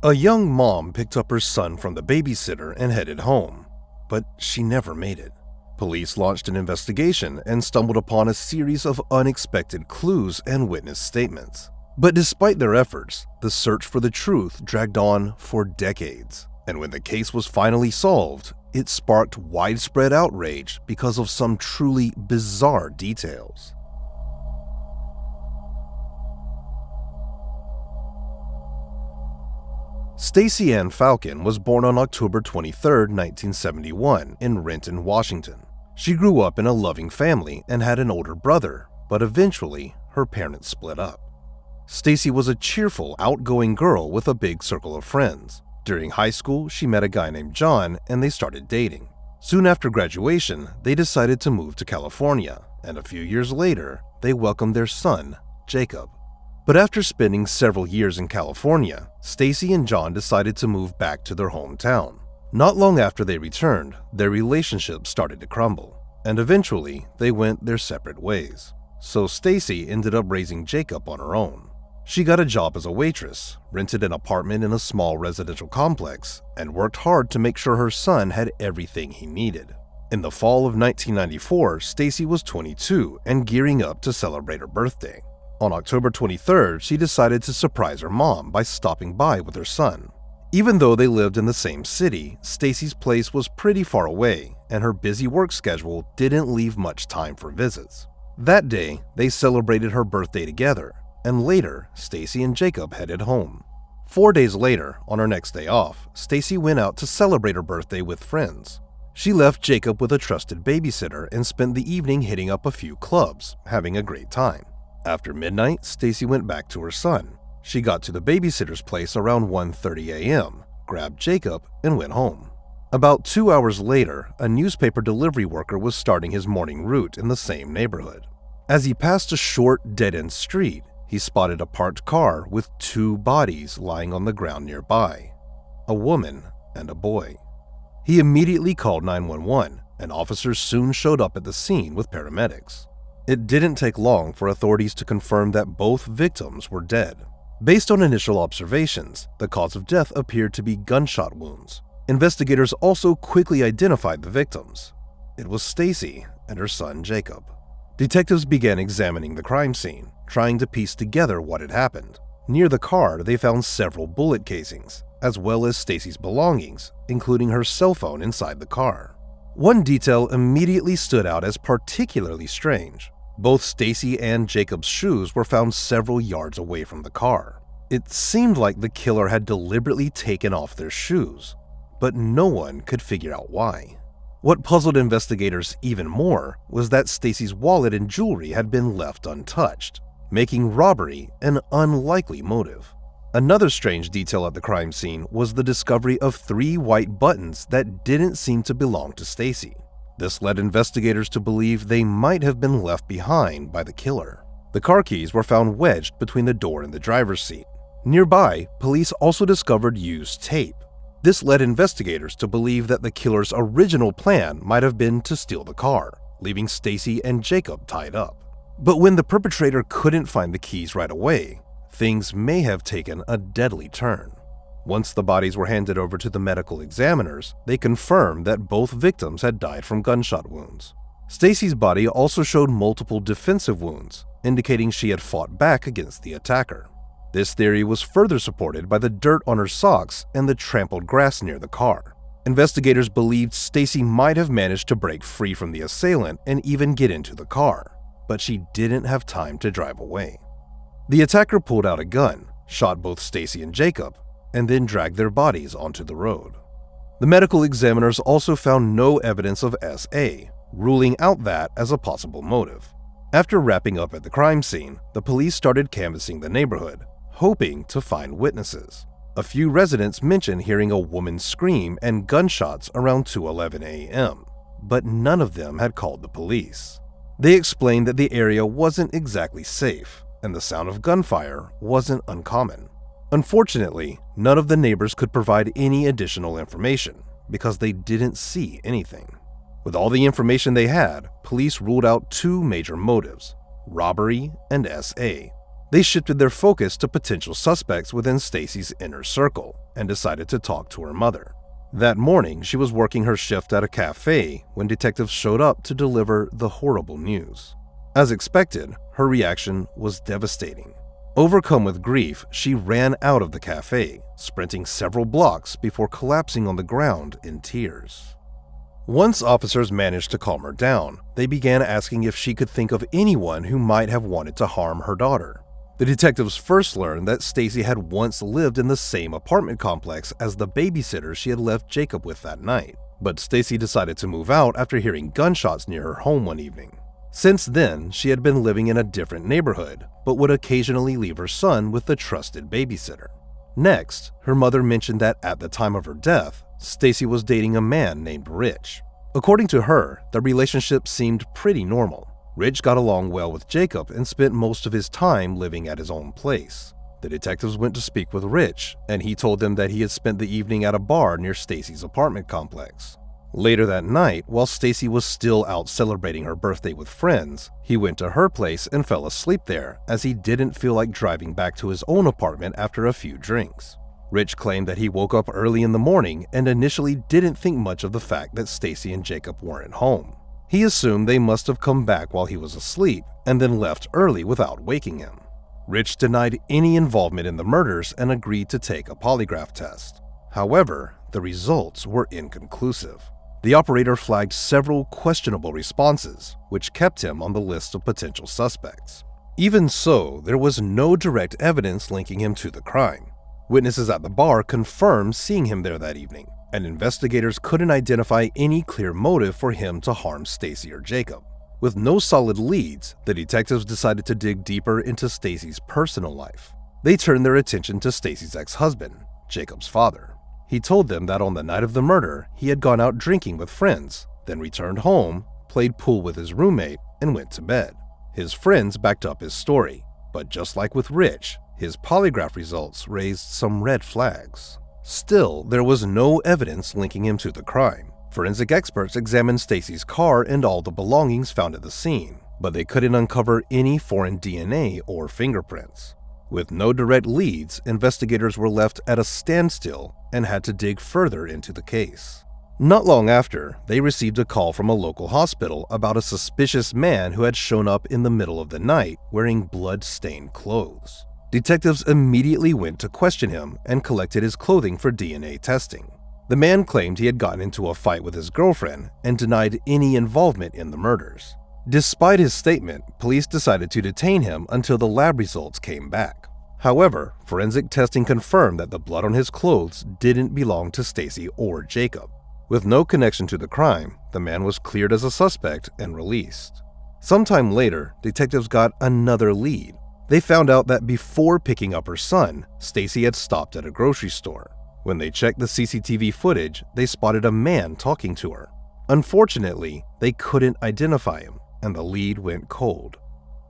A young mom picked up her son from the babysitter and headed home, but she never made it. Police launched an investigation and stumbled upon a series of unexpected clues and witness statements. But despite their efforts, the search for the truth dragged on for decades. And when the case was finally solved, it sparked widespread outrage because of some truly bizarre details. Stacey Ann Falcon was born on October 23, 1971, in Renton, Washington. She grew up in a loving family and had an older brother, but eventually her parents split up. Stacey was a cheerful, outgoing girl with a big circle of friends. During high school, she met a guy named John and they started dating. Soon after graduation, they decided to move to California, and a few years later, they welcomed their son, Jacob. But after spending several years in California, Stacey and John decided to move back to their hometown. Not long after they returned, their relationship started to crumble, and eventually they went their separate ways. So Stacey ended up raising Jacob on her own. She got a job as a waitress, rented an apartment in a small residential complex, and worked hard to make sure her son had everything he needed. In the fall of 1994, Stacey was 22 and gearing up to celebrate her birthday. On October 23rd, she decided to surprise her mom by stopping by with her son. Even though they lived in the same city, Stacey's place was pretty far away, and her busy work schedule didn't leave much time for visits. That day, they celebrated her birthday together, and later, Stacey and Jacob headed home. 4 days later, on her next day off, Stacey went out to celebrate her birthday with friends. She left Jacob with a trusted babysitter and spent the evening hitting up a few clubs, having a great time. After midnight, Stacey went back to her son. She got to the babysitter's place around 1:30 a.m., grabbed Jacob, and went home. About 2 hours later, a newspaper delivery worker was starting his morning route in the same neighborhood. As he passed a short, dead-end street, he spotted a parked car with 2 bodies lying on the ground nearby, a woman and a boy. He immediately called 911, and officers soon showed up at the scene with paramedics. It didn't take long for authorities to confirm that both victims were dead. Based on initial observations, the cause of death appeared to be gunshot wounds. Investigators also quickly identified the victims. It was Stacey and her son Jacob. Detectives began examining the crime scene, trying to piece together what had happened. Near the car, they found several bullet casings, as well as Stacey's belongings, including her cell phone inside the car. One detail immediately stood out as particularly strange. Both Stacey and Jacob's shoes were found several yards away from the car. It seemed like the killer had deliberately taken off their shoes, but no one could figure out why. What puzzled investigators even more was that Stacey's wallet and jewelry had been left untouched, making robbery an unlikely motive. Another strange detail at the crime scene was the discovery of 3 white buttons that didn't seem to belong to Stacey. This led investigators to believe they might have been left behind by the killer. The car keys were found wedged between the door and the driver's seat. Nearby, police also discovered used tape. This led investigators to believe that the killer's original plan might have been to steal the car, leaving Stacey and Jacob tied up. But when the perpetrator couldn't find the keys right away, things may have taken a deadly turn. Once the bodies were handed over to the medical examiners, they confirmed that both victims had died from gunshot wounds. Stacey's body also showed multiple defensive wounds, indicating she had fought back against the attacker. This theory was further supported by the dirt on her socks and the trampled grass near the car. Investigators believed Stacey might have managed to break free from the assailant and even get into the car, but she didn't have time to drive away. The attacker pulled out a gun, shot both Stacey and Jacob, and then dragged their bodies onto the road. The medical examiners also found no evidence of SA, ruling out that as a possible motive. After wrapping up at the crime scene, the police started canvassing the neighborhood, hoping to find witnesses. A few residents mentioned hearing a woman scream and gunshots around 2:11 a.m., but none of them had called the police. They explained that the area wasn't exactly safe, and the sound of gunfire wasn't uncommon. Unfortunately, none of the neighbors could provide any additional information because they didn't see anything. With all the information they had, police ruled out 2 major motives: robbery and SA. They shifted their focus to potential suspects within Stacy's inner circle and decided to talk to her mother. That morning, she was working her shift at a cafe when detectives showed up to deliver the horrible news. As expected, her reaction was devastating. Overcome with grief, she ran out of the cafe, sprinting several blocks before collapsing on the ground in tears. Once officers managed to calm her down, they began asking if she could think of anyone who might have wanted to harm her daughter. The detectives first learned that Stacy had once lived in the same apartment complex as the babysitter she had left Jacob with that night, but Stacy decided to move out after hearing gunshots near her home one evening. Since then, she had been living in a different neighborhood, but would occasionally leave her son with the trusted babysitter. Next, her mother mentioned that at the time of her death, Stacy was dating a man named Rich. According to her, the relationship seemed pretty normal. Rich got along well with Jacob and spent most of his time living at his own place. The detectives went to speak with Rich, and he told them that he had spent the evening at a bar near Stacy's apartment complex. Later that night, while Stacy was still out celebrating her birthday with friends, he went to her place and fell asleep there as he didn't feel like driving back to his own apartment after a few drinks. Rich claimed that he woke up early in the morning and initially didn't think much of the fact that Stacy and Jacob weren't home. He assumed they must have come back while he was asleep and then left early without waking him. Rich denied any involvement in the murders and agreed to take a polygraph test. However, the results were inconclusive. The operator flagged several questionable responses, which kept him on the list of potential suspects. Even so, there was no direct evidence linking him to the crime. Witnesses at the bar confirmed seeing him there that evening, and investigators couldn't identify any clear motive for him to harm Stacy or Jacob. With no solid leads, the detectives decided to dig deeper into Stacy's personal life. They turned their attention to Stacy's ex-husband, Jacob's father. He told them that on the night of the murder, he had gone out drinking with friends, then returned home, played pool with his roommate, and went to bed. His friends backed up his story, but just like with Rich, his polygraph results raised some red flags. Still, there was no evidence linking him to the crime. Forensic experts examined Stacy's car and all the belongings found at the scene, but they couldn't uncover any foreign DNA or fingerprints. With no direct leads, investigators were left at a standstill and had to dig further into the case. Not long after, they received a call from a local hospital about a suspicious man who had shown up in the middle of the night wearing blood-stained clothes. Detectives immediately went to question him and collected his clothing for DNA testing. The man claimed he had gotten into a fight with his girlfriend and denied any involvement in the murders. Despite his statement, police decided to detain him until the lab results came back. However, forensic testing confirmed that the blood on his clothes didn't belong to Stacy or Jacob. With no connection to the crime, the man was cleared as a suspect and released. Sometime later, detectives got another lead. They found out that before picking up her son, Stacy had stopped at a grocery store. When they checked the CCTV footage, they spotted a man talking to her. Unfortunately, they couldn't identify him, and the lead went cold.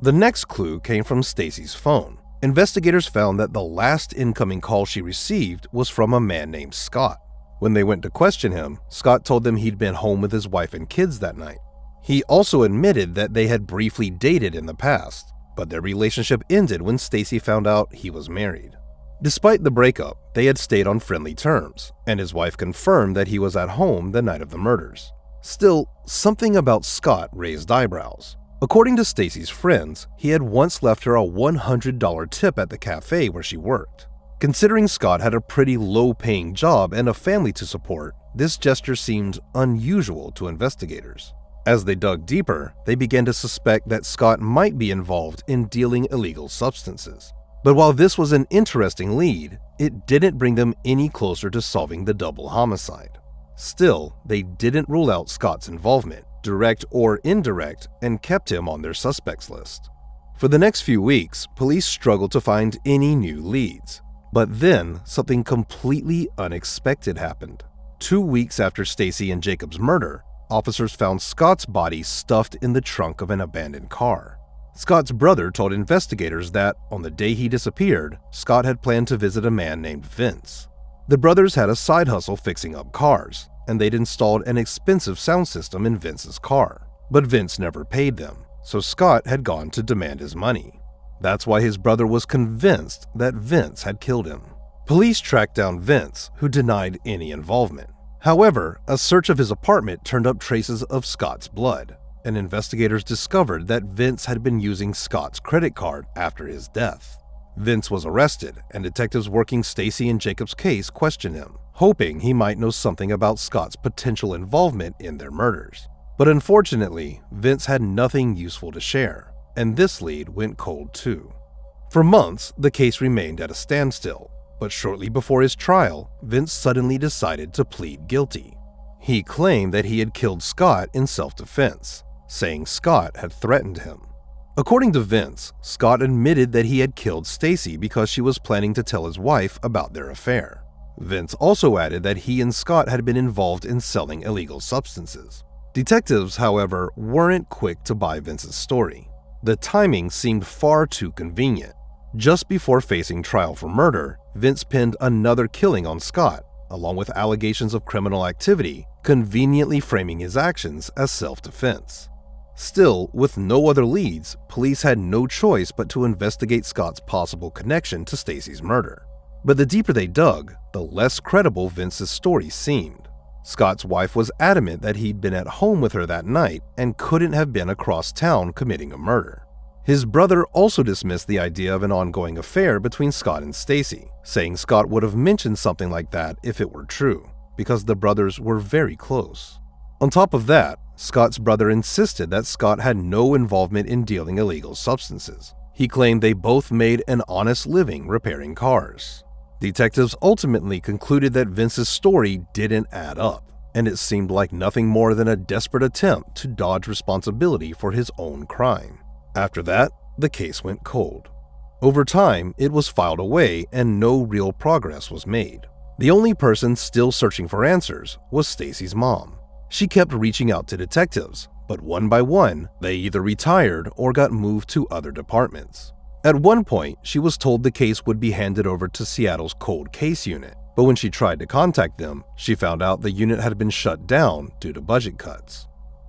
The next clue came from Stacy's phone. Investigators found that the last incoming call she received was from a man named Scott. When they went to question him, Scott told them he'd been home with his wife and kids that night. He also admitted that they had briefly dated in the past, but their relationship ended when Stacy found out he was married. Despite the breakup, they had stayed on friendly terms, and his wife confirmed that he was at home the night of the murders. Still, something about Scott raised eyebrows. According to Stacy's friends, he had once left her a $100 tip at the cafe where she worked. Considering Scott had a pretty low-paying job and a family to support, this gesture seemed unusual to investigators. As they dug deeper, they began to suspect that Scott might be involved in dealing illegal substances. But while this was an interesting lead, it didn't bring them any closer to solving the double homicide. Still, they didn't rule out Scott's involvement, direct or indirect, and kept him on their suspects list. For the next few weeks, police struggled to find any new leads. But then, something completely unexpected happened. 2 weeks after Stacy and Jacob's murder, officers found Scott's body stuffed in the trunk of an abandoned car. Scott's brother told investigators that, on the day he disappeared, Scott had planned to visit a man named Vince. The brothers had a side hustle fixing up cars, and they'd installed an expensive sound system in Vince's car. But Vince never paid them, so Scott had gone to demand his money. That's why his brother was convinced that Vince had killed him. Police tracked down Vince, who denied any involvement. However, a search of his apartment turned up traces of Scott's blood, and investigators discovered that Vince had been using Scott's credit card after his death. Vince was arrested, and detectives working Stacy and Jacob's case questioned him, hoping he might know something about Scott's potential involvement in their murders. But unfortunately, Vince had nothing useful to share, and this lead went cold too. For months, the case remained at a standstill, but shortly before his trial, Vince suddenly decided to plead guilty. He claimed that he had killed Scott in self-defense, saying Scott had threatened him. According to Vince, Scott admitted that he had killed Stacy because she was planning to tell his wife about their affair. Vince also added that he and Scott had been involved in selling illegal substances. Detectives, however, weren't quick to buy Vince's story. The timing seemed far too convenient. Just before facing trial for murder, Vince pinned another killing on Scott, along with allegations of criminal activity, conveniently framing his actions as self-defense. Still, with no other leads, police had no choice but to investigate Scott's possible connection to Stacy's murder. But the deeper they dug, the less credible Vince's story seemed. Scott's wife was adamant that he'd been at home with her that night and couldn't have been across town committing a murder. His brother also dismissed the idea of an ongoing affair between Scott and Stacy, saying Scott would have mentioned something like that if it were true, because the brothers were very close. On top of that, Scott's brother insisted that Scott had no involvement in dealing illegal substances. He claimed they both made an honest living repairing cars. Detectives ultimately concluded that Vince's story didn't add up, and it seemed like nothing more than a desperate attempt to dodge responsibility for his own crime. After that, the case went cold. Over time, it was filed away and no real progress was made. The only person still searching for answers was Stacy's mom. She kept reaching out to detectives, but one by one, they either retired or got moved to other departments. At one point, she was told the case would be handed over to Seattle's Cold Case Unit, but when she tried to contact them, she found out the unit had been shut down due to budget cuts.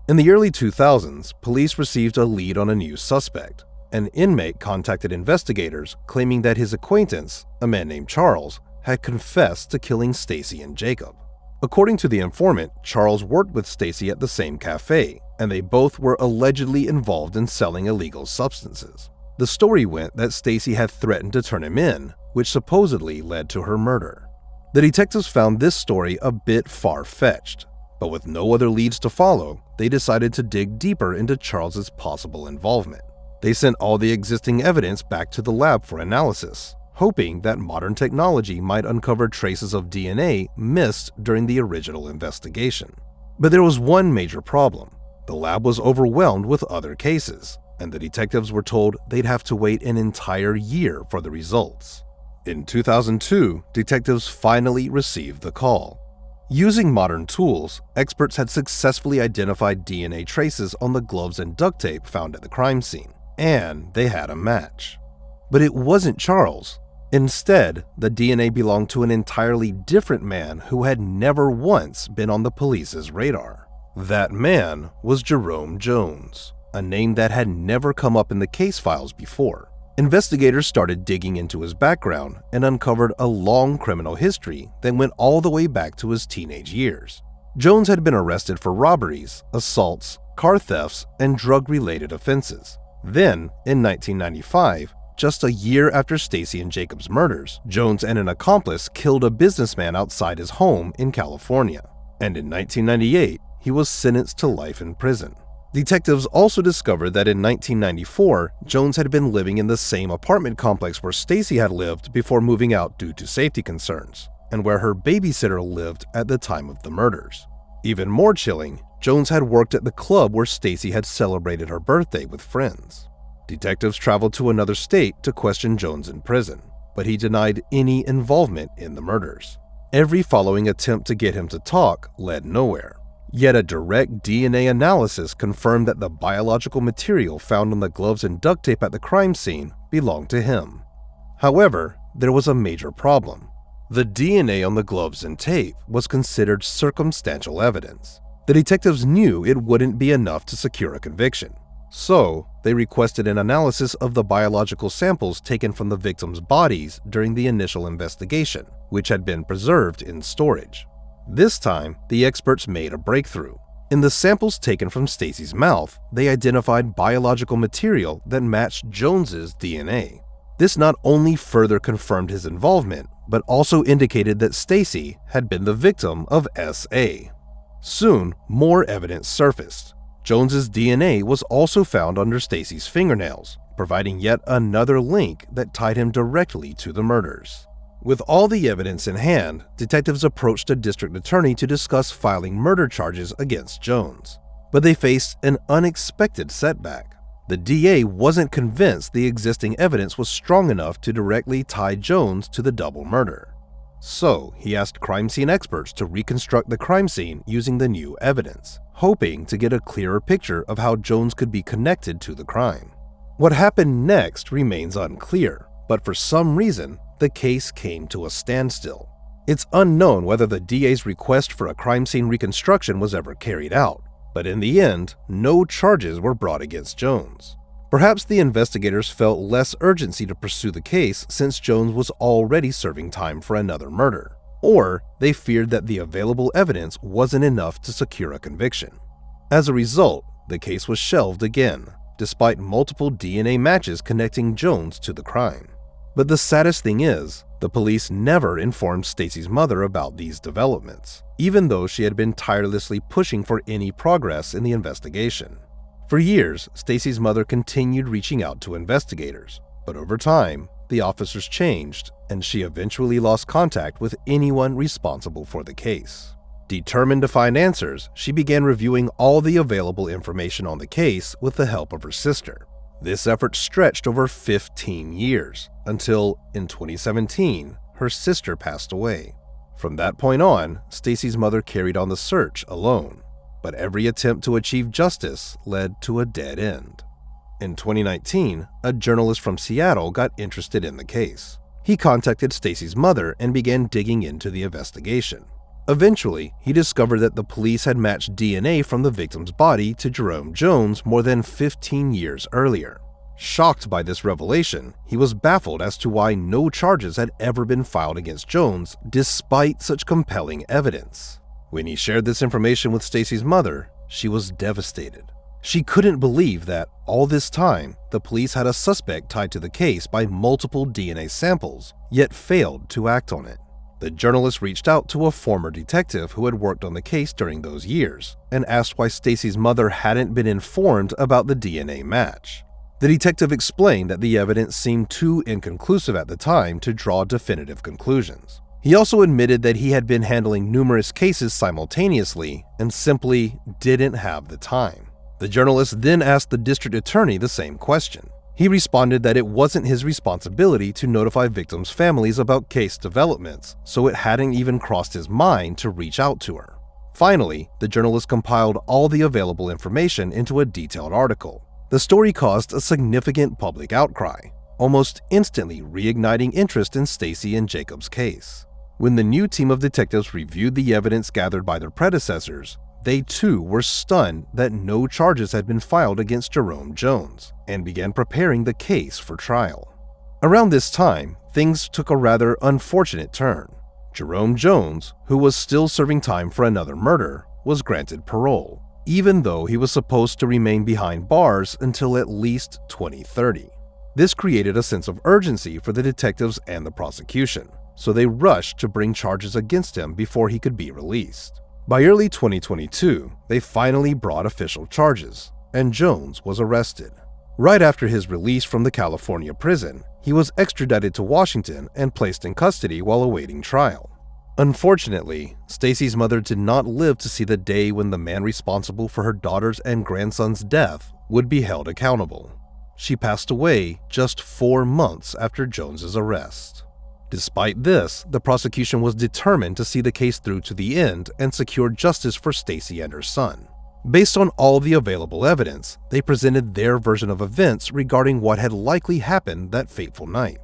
In the early 2000s, police received a lead on a new suspect. An inmate contacted investigators claiming that his acquaintance, a man named Charles, had confessed to killing Stacy and Jacob. According to the informant, Charles worked with Stacy at the same cafe, and they both were allegedly involved in selling illegal substances. The story went that Stacy had threatened to turn him in, which supposedly led to her murder. The detectives found this story a bit far-fetched, but with no other leads to follow, they decided to dig deeper into Charles's possible involvement. They sent all the existing evidence back to the lab for analysis, hoping that modern technology might uncover traces of DNA missed during the original investigation. But there was one major problem. The lab was overwhelmed with other cases, and the detectives were told they'd have to wait an entire year for the results. In 2002, detectives finally received the call. Using modern tools, experts had successfully identified DNA traces on the gloves and duct tape found at the crime scene, and they had a match. But it wasn't Charles. Instead, the DNA belonged to an entirely different man who had never once been on the police's radar. That man was Jerome Jones, a name that had never come up in the case files before. Investigators started digging into his background and uncovered a long criminal history that went all the way back to his teenage years. Jones had been arrested for robberies, assaults, car thefts, and drug-related offenses. Then, in 1995, just a year after Stacy and Jacob's murders, Jones and an accomplice killed a businessman outside his home in California. And in 1998, he was sentenced to life in prison. Detectives also discovered that in 1994, Jones had been living in the same apartment complex where Stacy had lived before moving out due to safety concerns, and where her babysitter lived at the time of the murders. Even more chilling, Jones had worked at the club where Stacy had celebrated her birthday with friends. Detectives traveled to another state to question Jones in prison, but he denied any involvement in the murders. Every following attempt to get him to talk led nowhere. Yet a direct DNA analysis confirmed that the biological material found on the gloves and duct tape at the crime scene belonged to him. However, there was a major problem. The DNA on the gloves and tape was considered circumstantial evidence. The detectives knew it wouldn't be enough to secure a conviction. So, they requested an analysis of the biological samples taken from the victims' bodies during the initial investigation, which had been preserved in storage. This time, the experts made a breakthrough. In the samples taken from Stacy's mouth, they identified biological material that matched Jones's DNA. This not only further confirmed his involvement, but also indicated that Stacy had been the victim of SA. Soon, more evidence surfaced. Jones's DNA was also found under Stacy's fingernails, providing yet another link that tied him directly to the murders. With all the evidence in hand, detectives approached a district attorney to discuss filing murder charges against Jones. But they faced an unexpected setback. The DA wasn't convinced the existing evidence was strong enough to directly tie Jones to the double murder. So, he asked crime scene experts to reconstruct the crime scene using the new evidence, hoping to get a clearer picture of how Jones could be connected to the crime. What happened next remains unclear, but for some reason, the case came to a standstill. It's unknown whether the DA's request for a crime scene reconstruction was ever carried out, but in the end, no charges were brought against Jones. Perhaps the investigators felt less urgency to pursue the case since Jones was already serving time for another murder, or they feared that the available evidence wasn't enough to secure a conviction. As a result, the case was shelved again, despite multiple DNA matches connecting Jones to the crime. But the saddest thing is, the police never informed Stacy's mother about these developments, even though she had been tirelessly pushing for any progress in the investigation. For years, Stacy's mother continued reaching out to investigators, but over time, the officers changed, and she eventually lost contact with anyone responsible for the case. Determined to find answers, she began reviewing all the available information on the case with the help of her sister. This effort stretched over 15 years, until, in 2017, her sister passed away. From that point on, Stacy's mother carried on the search alone, but every attempt to achieve justice led to a dead end. In 2019, a journalist from Seattle got interested in the case. He contacted Stacy's mother and began digging into the investigation. Eventually, he discovered that the police had matched DNA from the victim's body to Jerome Jones more than 15 years earlier. Shocked by this revelation, he was baffled as to why no charges had ever been filed against Jones despite such compelling evidence. When he shared this information with Stacy's mother, she was devastated. She couldn't believe that, all this time, the police had a suspect tied to the case by multiple DNA samples, yet failed to act on it. The journalist reached out to a former detective who had worked on the case during those years and asked why Stacy's mother hadn't been informed about the DNA match. The detective explained that the evidence seemed too inconclusive at the time to draw definitive conclusions. He also admitted that he had been handling numerous cases simultaneously and simply didn't have the time. The journalist then asked the district attorney the same question. He responded that it wasn't his responsibility to notify victims' families about case developments, so it hadn't even crossed his mind to reach out to her. Finally, the journalist compiled all the available information into a detailed article. The story caused a significant public outcry, almost instantly reigniting interest in Stacy and Jacob's case. When the new team of detectives reviewed the evidence gathered by their predecessors, they too were stunned that no charges had been filed against Jerome Jones and began preparing the case for trial. Around this time, things took a rather unfortunate turn. Jerome Jones, who was still serving time for another murder, was granted parole, even though he was supposed to remain behind bars until at least 2030. This created a sense of urgency for the detectives and the prosecution, so they rushed to bring charges against him before he could be released. By early 2022, they finally brought official charges, and Jones was arrested. Right after his release from the California prison, he was extradited to Washington and placed in custody while awaiting trial. Unfortunately, Stacy's mother did not live to see the day when the man responsible for her daughter's and grandson's death would be held accountable. She passed away just 4 months after Jones's arrest. Despite this, the prosecution was determined to see the case through to the end and secure justice for Stacy and her son. Based on all the available evidence, they presented their version of events regarding what had likely happened that fateful night.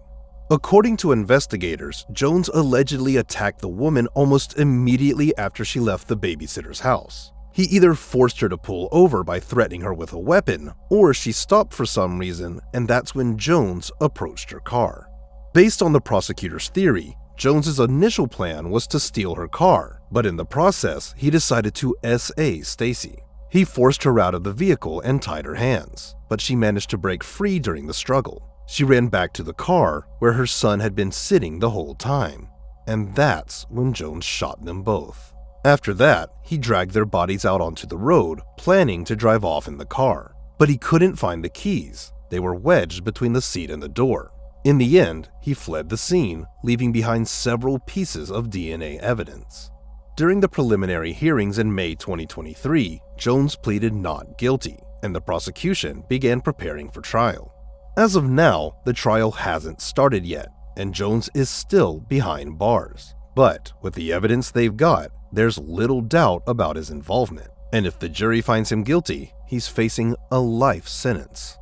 According to investigators, Jones allegedly attacked the woman almost immediately after she left the babysitter's house. He either forced her to pull over by threatening her with a weapon, or she stopped for some reason, and that's when Jones approached her car. Based on the prosecutor's theory, Jones's initial plan was to steal her car, but in the process, he decided to SA Stacy. He forced her out of the vehicle and tied her hands, but she managed to break free during the struggle. She ran back to the car where her son had been sitting the whole time, and that's when Jones shot them both. After that, he dragged their bodies out onto the road, planning to drive off in the car, but he couldn't find the keys. They were wedged between the seat and the door. In the end, he fled the scene, leaving behind several pieces of DNA evidence. During the preliminary hearings in May 2023, Jones pleaded not guilty, and the prosecution began preparing for trial. As of now, the trial hasn't started yet, and Jones is still behind bars. But with the evidence they've got, there's little doubt about his involvement, and if the jury finds him guilty, he's facing a life sentence.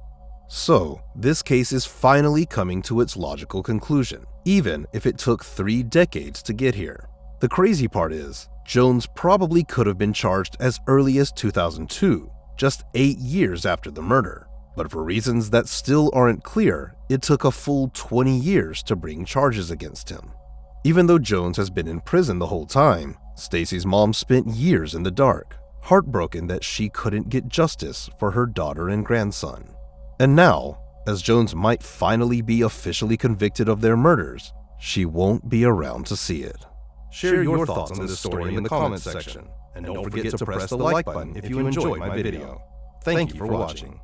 So, this case is finally coming to its logical conclusion, even if it took 3 decades to get here. The crazy part is, Jones probably could have been charged as early as 2002, just 8 years after the murder. But for reasons that still aren't clear, it took a full 20 years to bring charges against him. Even though Jones has been in prison the whole time, Stacy's mom spent years in the dark, heartbroken that she couldn't get justice for her daughter and grandson. And now, as Jones might finally be officially convicted of their murders, she won't be around to see it. Share your thoughts on this story in the comments section, and don't forget to press the like button if you enjoyed my video. Thank you for watching.